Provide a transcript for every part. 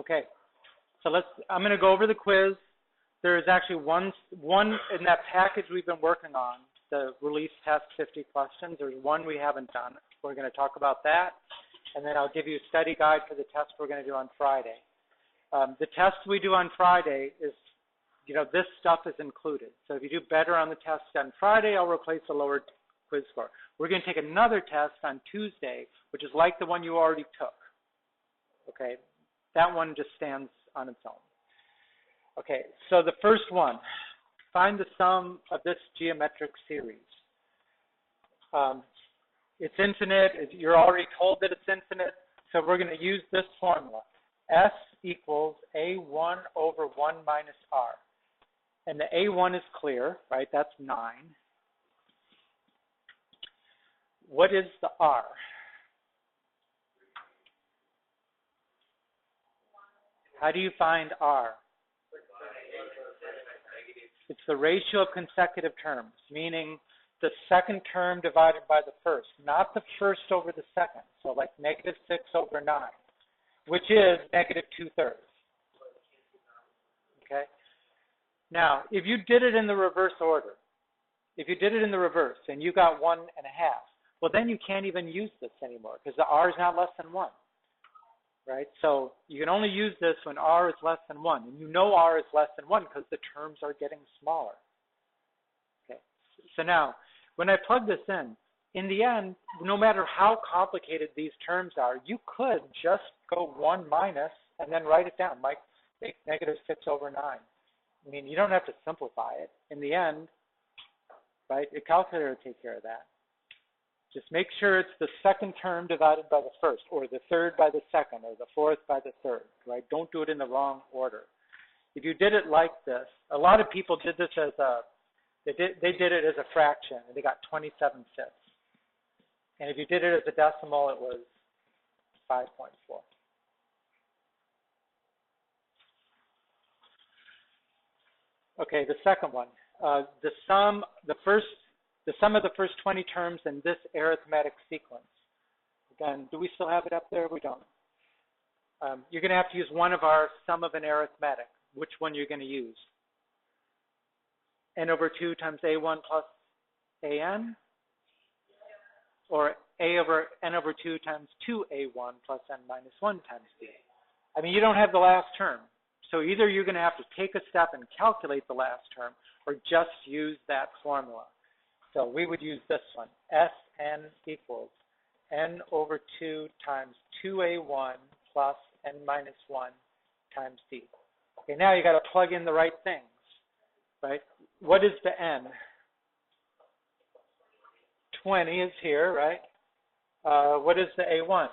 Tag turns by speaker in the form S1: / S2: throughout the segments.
S1: Okay, so I'm going to go over the quiz. There is actually one in that package we've been working on, the release test 50 questions. There's one we haven't done. We're going to talk about that, and then I'll give you a study guide for the test we're going to do on Friday. The test we do on Friday is, this stuff is included. So if you do better on the test on Friday, I'll replace the lower quiz score. We're going to take another test on Tuesday, which is like the one you already took. Okay, that one just stands on its own. Okay, so the first one, find the sum of this geometric series. It's infinite. You're already told that it's infinite, so we're going to use this formula. S equals A1 over 1 minus R. And the A1 is clear, right? That's 9. What is the R? How do you find R? It's the ratio of consecutive terms, meaning the second term divided by the first, not the first over the second. So like negative 6 over 9, which is negative 2/3. Okay? Now, if you did it in the reverse order, if you did it in the reverse and you got 1 1/2, well, then you can't even use this anymore because the R is not less than 1. Right? So you can only use this when R is less than 1. And you know R is less than 1 because the terms are getting smaller. Okay. So now, when I plug this in the end, no matter how complicated these terms are, you could just go 1 minus and then write it down, like make negative 6 over 9. I mean, you don't have to simplify it. In the end, right, your calculator will take care of that. Just make sure it's the second term divided by the first, or the third by the second, or the fourth by the third, right? Don't do it in the wrong order. If you did it like this, a lot of people did this as they did it as a fraction, and they got 27/5. And if you did it as a decimal, it was 5.4. Okay, the second one, the sum of the first 20 terms in this arithmetic sequence. Again, do we still have it up there? We don't. You're going to have to use one of our sum of an arithmetic. Which one you're going to use? N over 2 times A1 plus AN? Or A over N over 2 times 2A1 plus N minus 1 times B? I mean, you don't have the last term. So either you're going to have to take a step and calculate the last term, or just use that formula. So we would use this one. Sn equals N over 2 times 2A1 plus N minus 1 times D. Okay, now you got to plug in the right things, right? What is the N? 20 is here, right? What is the A1?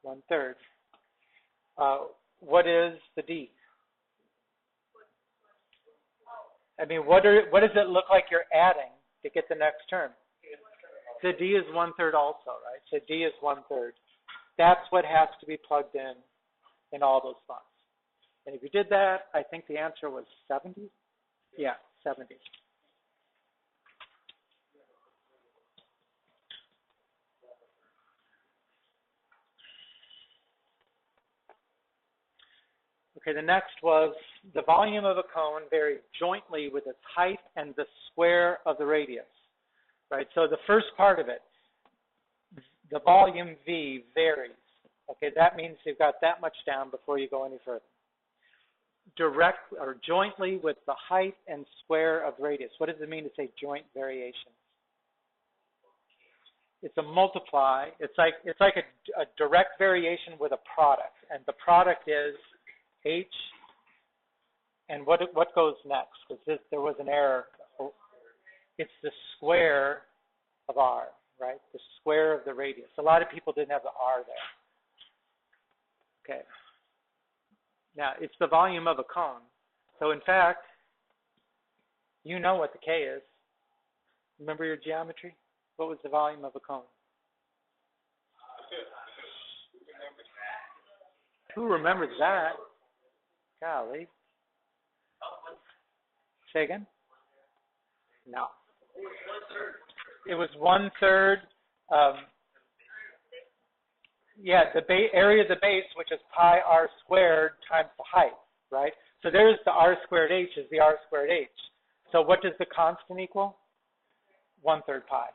S1: 1/3. What is the D? I mean, what does it look like you're adding to get the next term? The D is 1/3 also, right? So D is 1/3. That's what has to be plugged in all those spots. And if you did that, I think the answer was 70? Yeah, 70. Okay, the next was the volume of a cone varies jointly with its height and the square of the radius, right? So the first part of it, the volume V varies. Okay, that means you've got that much down before you go any further. Direct or jointly with the height and square of radius. What does it mean to say joint variation? It's a multiply. It's like a direct variation with a product, and the product is H, and what goes next? Because there was an error. It's the square of R, right? The square of the radius. A lot of people didn't have the R there. Okay. Now, it's the volume of a cone. So, in fact, you know what the K is. Remember your geometry? What was the volume of a cone? Who remembers that? Golly. Say again? No. It was 1/3. Yeah, the area of the base, which is pi r squared times the height, right? So there's the r squared h is the r squared h. So what does the constant equal? 1/3 pi.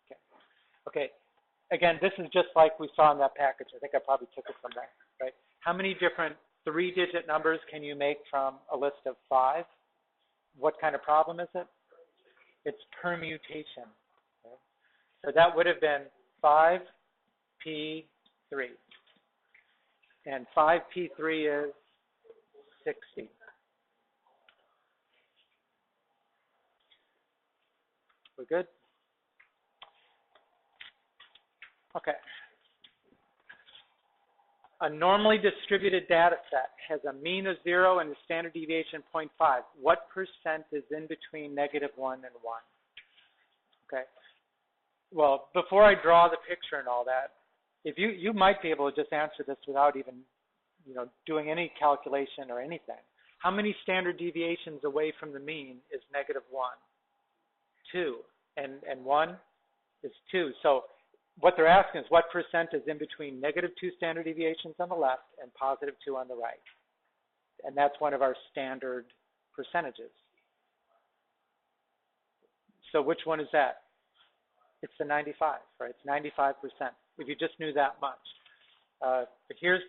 S1: Okay. Okay. Again, this is just like we saw in that package. I think I probably took it from there, right? How many different 3-digit numbers can you make from a list of 5? What kind of problem is it? It's permutation. Okay? So that would have been 5p3. And 5p3 is 60. We're good? Okay. A normally distributed data set has a mean of 0 and a standard deviation 0.5. What percent is in between -1 and 1? Okay. Well, before I draw the picture and all that, if you might be able to just answer this without even, doing any calculation or anything. How many standard deviations away from the mean is -1? 2. And 1 is 2. So what they're asking is what percent is in between -2 standard deviations on the left and +2 on the right. And that's one of our standard percentages. So which one is that? It's the 95, right? It's 95%, if you just knew that much. But here's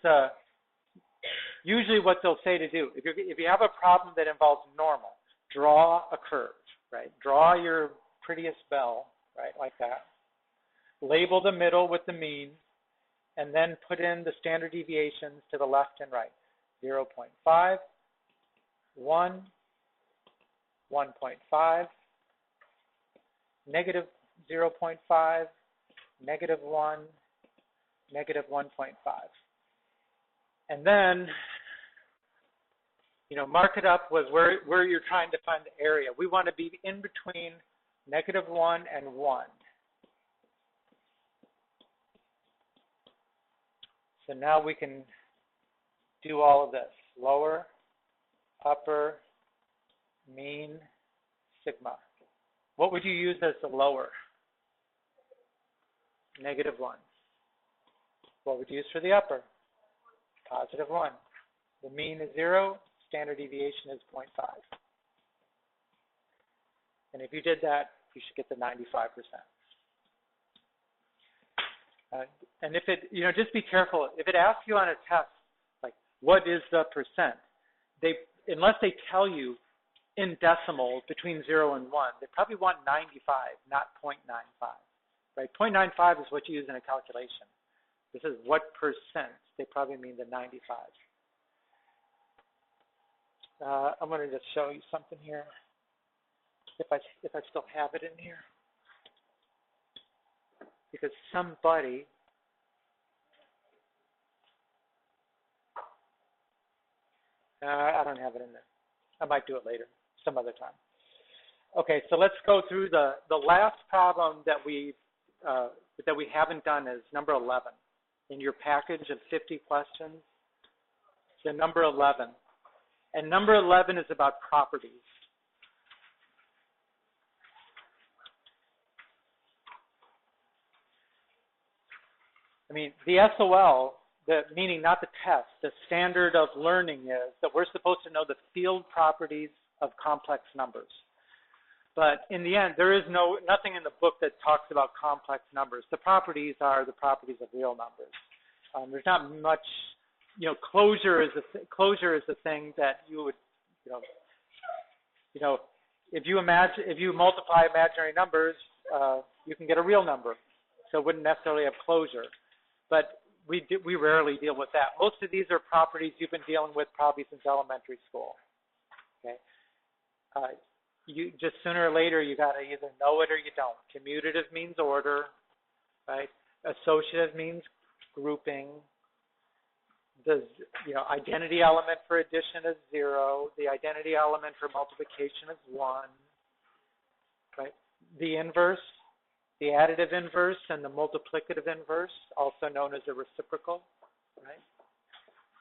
S1: usually what they'll say to do. If you have a problem that involves normal, draw a curve, right? Draw your prettiest bell, right, like that. Label the middle with the mean, and then put in the standard deviations to the left and right. 0.5, 1, 1.5, -0.5, -1, -1.5. And then, mark it up with where you're trying to find the area. We want to be in between -1 and 1. So now we can do all of this. Lower, upper, mean, sigma. What would you use as the lower? -1. What would you use for the upper? +1. The mean is 0. Standard deviation is 0.5. And if you did that, you should get the 95%. And if it, just be careful. If it asks you on a test, like, what is the percent? Unless they tell you in decimals between 0 and 1, they probably want 95, not 0.95, right? 0.95 is what you use in a calculation. This is what percent. They probably mean the 95. I'm going to just show you something here. If I still have it in here. Because somebody I don't have it in there. I might do it later, some other time. Okay, so let's go through the last problem that we haven't done is number 11 in your package of 50 questions. So number 11, and number 11 is about properties. I mean, the SOL, meaning not the test, the standard of learning is that we're supposed to know the field properties of complex numbers. But in the end, there is nothing in the book that talks about complex numbers. The properties are the properties of real numbers. There's not much, closure is the thing that you would, if you multiply imaginary numbers, you can get a real number. So it wouldn't necessarily have closure. But we rarely deal with that. Most of these are properties you've been dealing with probably since elementary school. Okay, you just sooner or later you got to either know it or you don't. Commutative means order, right? Associative means grouping. The identity element for addition is 0. The identity element for multiplication is 1. Right? The inverse. The additive inverse and the multiplicative inverse, also known as a reciprocal, right?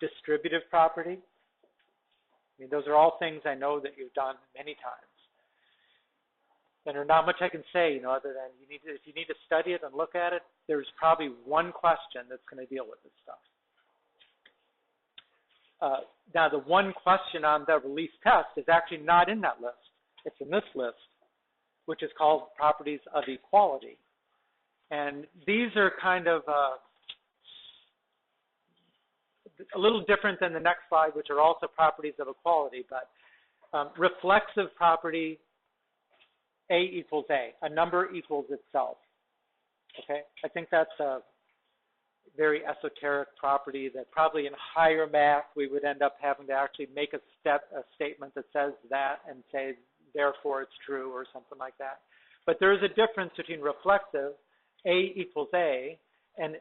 S1: Distributive property. I mean, those are all things I know that you've done many times. And there's not much I can say, other than if you need to study it and look at it, there's probably one question that's going to deal with this stuff. Now, the one question on the release test is actually not in that list. It's in this list, which is called properties of equality. And these are kind of a little different than the next slide, which are also properties of equality. But reflexive property, A equals A. A number equals itself. Okay? I think that's a very esoteric property that probably in higher math we would end up having to actually make a statement that says that and say, therefore it's true or something like that. But there is a difference between reflexive, A equals A, and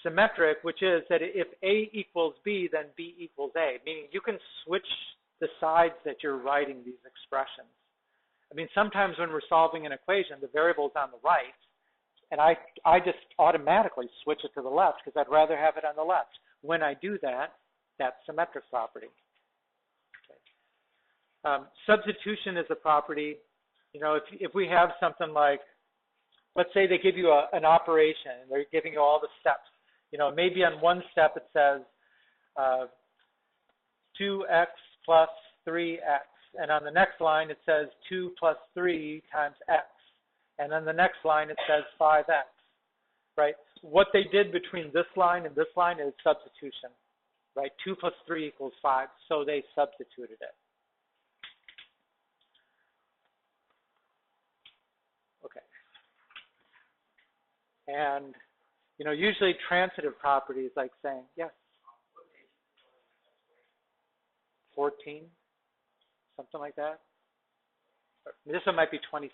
S1: symmetric, which is that if A equals B, then B equals A, meaning you can switch the sides that you're writing these expressions. I mean, sometimes when we're solving an equation, the variable's on the right, and I just automatically switch it to the left because I'd rather have it on the left. When I do that, that's symmetric property. Okay. Substitution is a property. If we have something like, let's say they give you an operation, and they're giving you all the steps. Maybe on one step it says 2x plus 3x. And on the next line, it says 2 plus 3 times x. And on the next line, it says 5x, right? What they did between this line and this line is substitution, right? 2 plus 3 equals 5, so they substituted it. Okay. And, usually transitive properties like saying, yes, 14. Something like that. This one might be 26.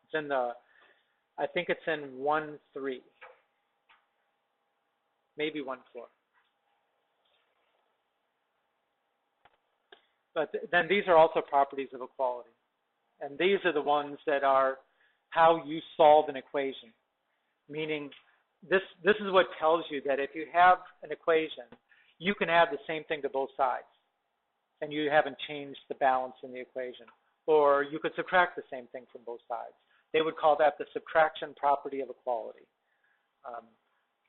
S1: It's in I think it's in 1-3. Maybe 1-4. But then these are also properties of equality. And these are the ones that are how you solve an equation. Meaning, this is what tells you that if you have an equation, you can add the same thing to both sides. And you haven't changed the balance in the equation. Or you could subtract the same thing from both sides. They would call that the subtraction property of equality.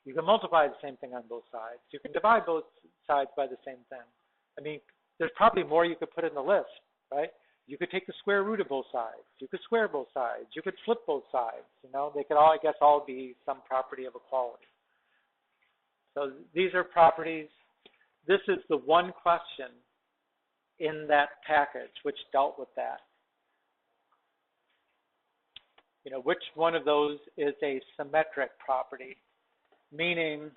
S1: You can multiply the same thing on both sides. You can divide both sides by the same thing. I mean, there's probably more you could put in the list, right? You could take the square root of both sides. You could square both sides. You could flip both sides. They could all, I guess, all be some property of equality. So these are properties. This is the one question in that package which dealt with that. Which one of those is a symmetric property? Meaning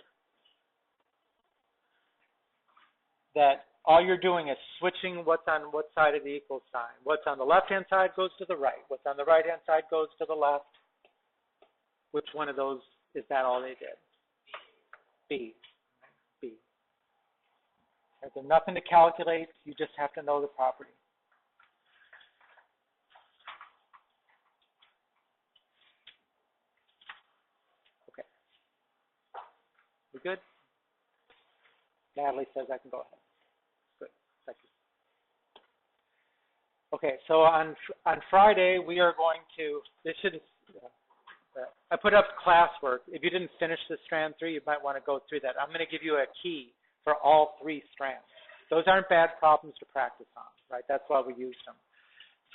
S1: that all you're doing is switching what's on what side of the equal sign. What's on the left-hand side goes to the right. What's on the right-hand side goes to the left. Which one of those is that all they did? B. B. There's nothing to calculate. You just have to know the property. Okay. We good? Natalie says I can go ahead. Good. Thank you. Okay, so on Friday, we are going to, I put up classwork. If you didn't finish the strand 3, you might want to go through that. I'm going to give you a key for all 3 strands. Those aren't bad problems to practice on, right? That's why we used them.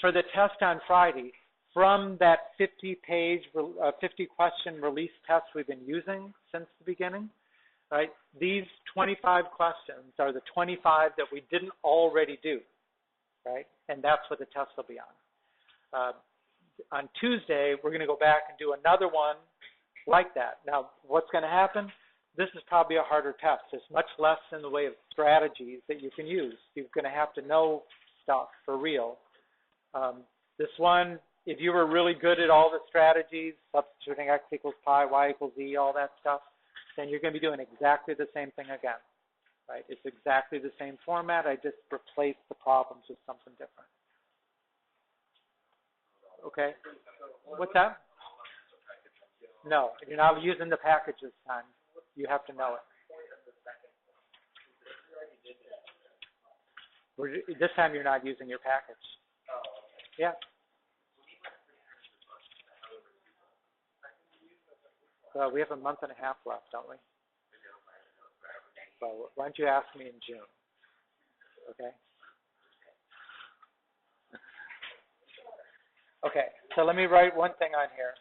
S1: For the test on Friday, from that 50-page, 50-question release test we've been using since the beginning, right? These 25 questions are the 25 that we didn't already do, right? And that's what the test will be on. On Tuesday, we're going to go back and do another one like that. Now, what's going to happen? This is probably a harder test. There's much less in the way of strategies that you can use. You're going to have to know stuff for real. This one, if you were really good at all the strategies, substituting x equals pi, y equals z, all that stuff, then you're going to be doing exactly the same thing again, right? It's exactly the same format. I just replaced the problems with something different. Okay? What's that? No, you're not using the package this time. You have to know it. This time you're not using your package. Yeah. Well, we have a month and a half left, don't we? So why don't you ask me in June? Okay. Okay. So let me write one thing on here.